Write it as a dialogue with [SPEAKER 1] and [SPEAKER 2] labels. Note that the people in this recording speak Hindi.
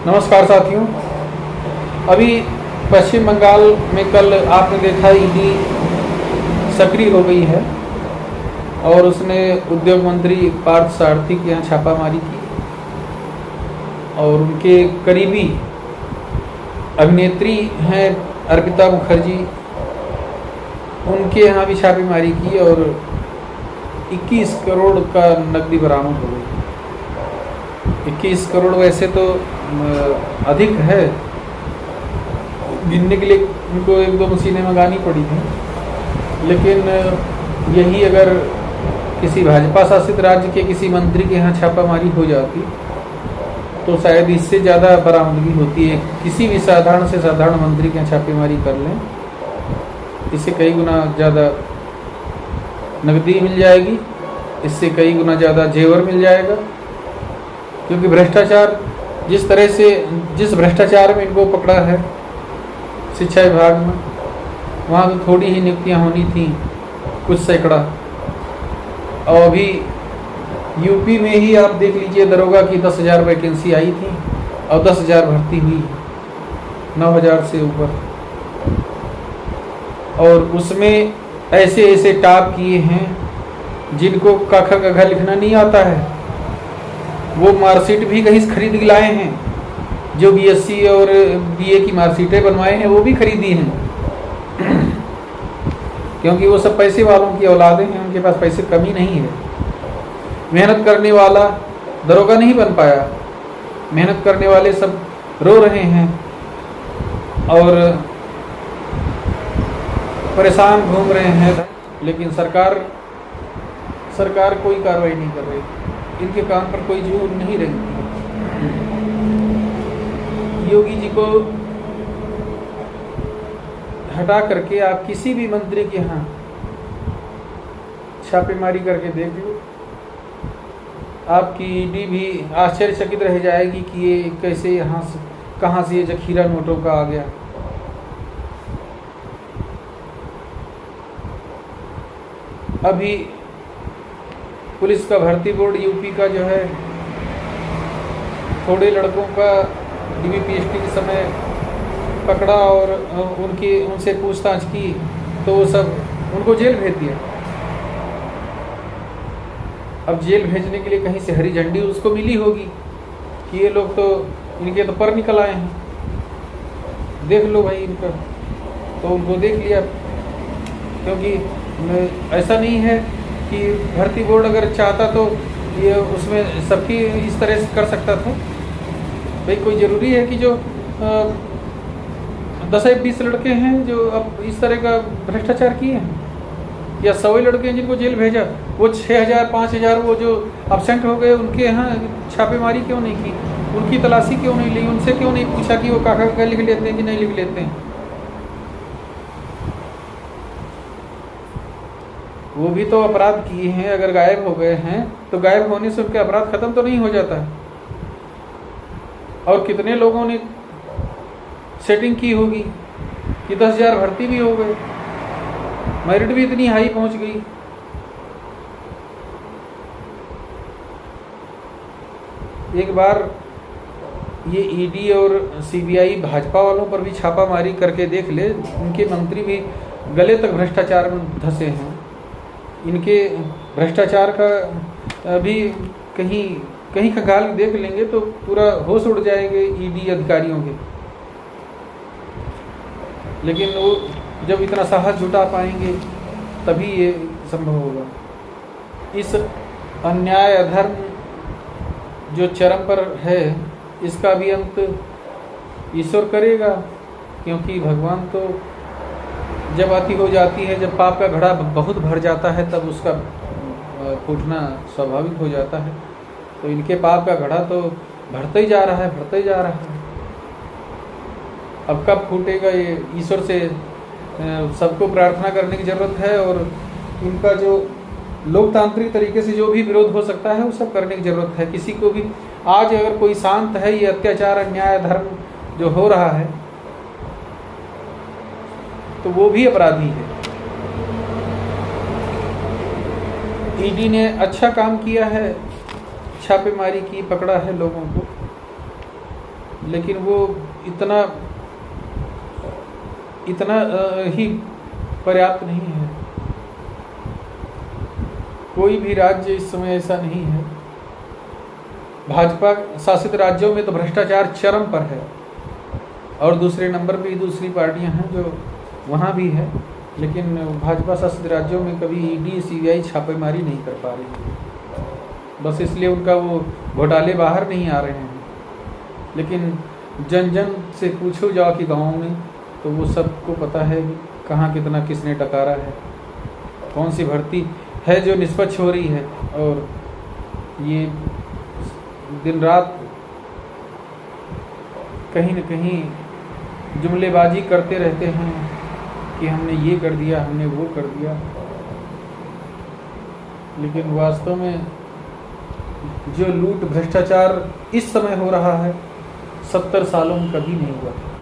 [SPEAKER 1] नमस्कार साथियों। अभी पश्चिम बंगाल में कल आपने देखा ईडी सक्रिय हो गई है और उसने उद्योग मंत्री पार्थ सारथी के यहाँ छापामारी की और उनके करीबी अभिनेत्री हैं अर्पिता मुखर्जी, उनके यहाँ भी छापेमारी की और 21 करोड़ का नकदी बरामद हो गई। 21 करोड़ वैसे तो अधिक है, गिनने के लिए उनको एक दो मशीनें मंगानी पड़ी थी, लेकिन यही अगर किसी भाजपा शासित राज्य के किसी मंत्री के यहाँ छापामारी हो जाती तो शायद इससे ज़्यादा बरामदगी होती है। किसी भी साधारण से साधारण मंत्री के यहाँ छापेमारी कर लें, इससे कई गुना ज़्यादा नकदी मिल जाएगी, इससे कई गुना ज़्यादा जेवर मिल जाएगा। क्योंकि भ्रष्टाचार जिस भ्रष्टाचार में इनको पकड़ा है शिक्षा विभाग में, वहाँ तो थोड़ी ही नियुक्तियाँ होनी थी, कुछ सैकड़ा। और अभी यूपी में ही आप देख लीजिए, दरोगा की 10,000 वैकेंसी आई थी और 10,000 भर्ती हुई, 9,000 से ऊपर। और उसमें ऐसे ऐसे टॉप किए हैं जिनको क ख ग घ लिखना नहीं आता है, वो मार्कशीट भी कहीं से खरीद के लाए हैं। जो बीएससी और बीए की मार्कशीटें बनवाए हैं वो भी खरीदी हैं क्योंकि वो सब पैसे वालों की औलादें हैं, उनके पास पैसे कमी नहीं है। मेहनत करने वाला दरोगा नहीं बन पाया, मेहनत करने वाले सब रो रहे हैं और परेशान घूम रहे हैं, लेकिन सरकार कोई कार्रवाई नहीं कर रही, इनके कान पर कोई जोर नहीं रही। योगी जी को हटा करके आप किसी भी मंत्री के यहाँ छापेमारी करके देख लो, आपकी ईडी भी आश्चर्यचकित रह जाएगी कि ये कैसे यहाँ से कहाँ से ये जखीरा नोटों का आ गया। अभी पुलिस का भर्ती बोर्ड यूपी का जो है, थोड़े लड़कों का डीबीपीएसटी के समय पकड़ा और उनसे पूछताछ की तो वो सब उनको जेल भेज दिया। अब जेल भेजने के लिए कहीं से हरी झंडी उसको मिली होगी कि ये लोग तो इनके तो पर निकल आए हैं, देख लो भाई इनका, तो उनको देख लिया। क्योंकि ऐसा नहीं है कि भर्ती बोर्ड अगर चाहता तो ये उसमें सबकी इस तरह से कर सकता था। भाई कोई ज़रूरी है कि जो 10-20 लड़के हैं जो अब इस तरह का भ्रष्टाचार किए हैं, या 100 लड़के हैं जिनको जेल भेजा, वो 6,000 5,000 वो जो अब्सेंट हो गए उनके यहाँ छापेमारी क्यों नहीं की, उनकी तलाशी क्यों नहीं ली, उनसे क्यों नहीं पूछा कि वो कागज लिख लेते हैं कि नहीं लिख लेते हैं। वो भी तो अपराध किए हैं, अगर गायब हो गए हैं तो गायब होने से उनके अपराध खत्म तो नहीं हो जाता है। और कितने लोगों ने सेटिंग की होगी कि 10,000 भर्ती भी हो गए, मेरिट भी इतनी हाई पहुंच गई। एक बार ये ईडी और सीबीआई भाजपा वालों पर भी छापामारी करके देख ले, उनके मंत्री भी गले तक भ्रष्टाचार में धंसे हैं। इनके भ्रष्टाचार का भी कहीं खंगाल देख लेंगे तो पूरा होश उड़ जाएंगे ईडी अधिकारियों के। लेकिन वो जब इतना साहस जुटा पाएंगे तभी ये संभव होगा। इस अन्याय अधर्म जो चरम पर है, इसका भी अंत ईश्वर करेगा, क्योंकि भगवान तो जब अति हो जाती है, जब पाप का घड़ा बहुत भर जाता है तब उसका फूटना स्वाभाविक हो जाता है। तो इनके पाप का घड़ा तो भरते ही जा रहा है। अब कब फूटेगा ये ईश्वर से सबको प्रार्थना करने की ज़रूरत है, और इनका जो लोकतांत्रिक तरीके से जो भी विरोध हो सकता है वो सब करने की ज़रूरत है। किसी को भी आज अगर कोई शांत है, ये अत्याचार अन्याय धर्म जो हो रहा है तो वो भी अपराधी है। ईडी ने अच्छा काम किया है, छापेमारी की, पकड़ा है लोगों को, लेकिन वो इतना ही पर्याप्त नहीं है। कोई भी राज्य इस समय ऐसा नहीं है। भाजपा शासित राज्यों में तो भ्रष्टाचार चरम पर है, और दूसरे नंबर पे दूसरी पार्टियां हैं जो वहाँ भी है, लेकिन भाजपा शासित राज्यों में कभी ईडी सीबीआई छापेमारी नहीं कर पा रही है। बस इसलिए उनका वो घोटाले बाहर नहीं आ रहे हैं। लेकिन जन जन से पूछो जाओ कि गाँव में, तो वो सबको पता है कि कहाँ कितना किसने टकारा है, कौन सी भर्ती है जो निष्पक्ष हो रही है। और ये दिन रात कहीं न कहीं जुमलेबाजी करते रहते हैं कि हमने ये कर दिया, हमने वो कर दिया, लेकिन वास्तव में जो लूट भ्रष्टाचार इस समय हो रहा है 70 सालों में कभी नहीं हुआ था।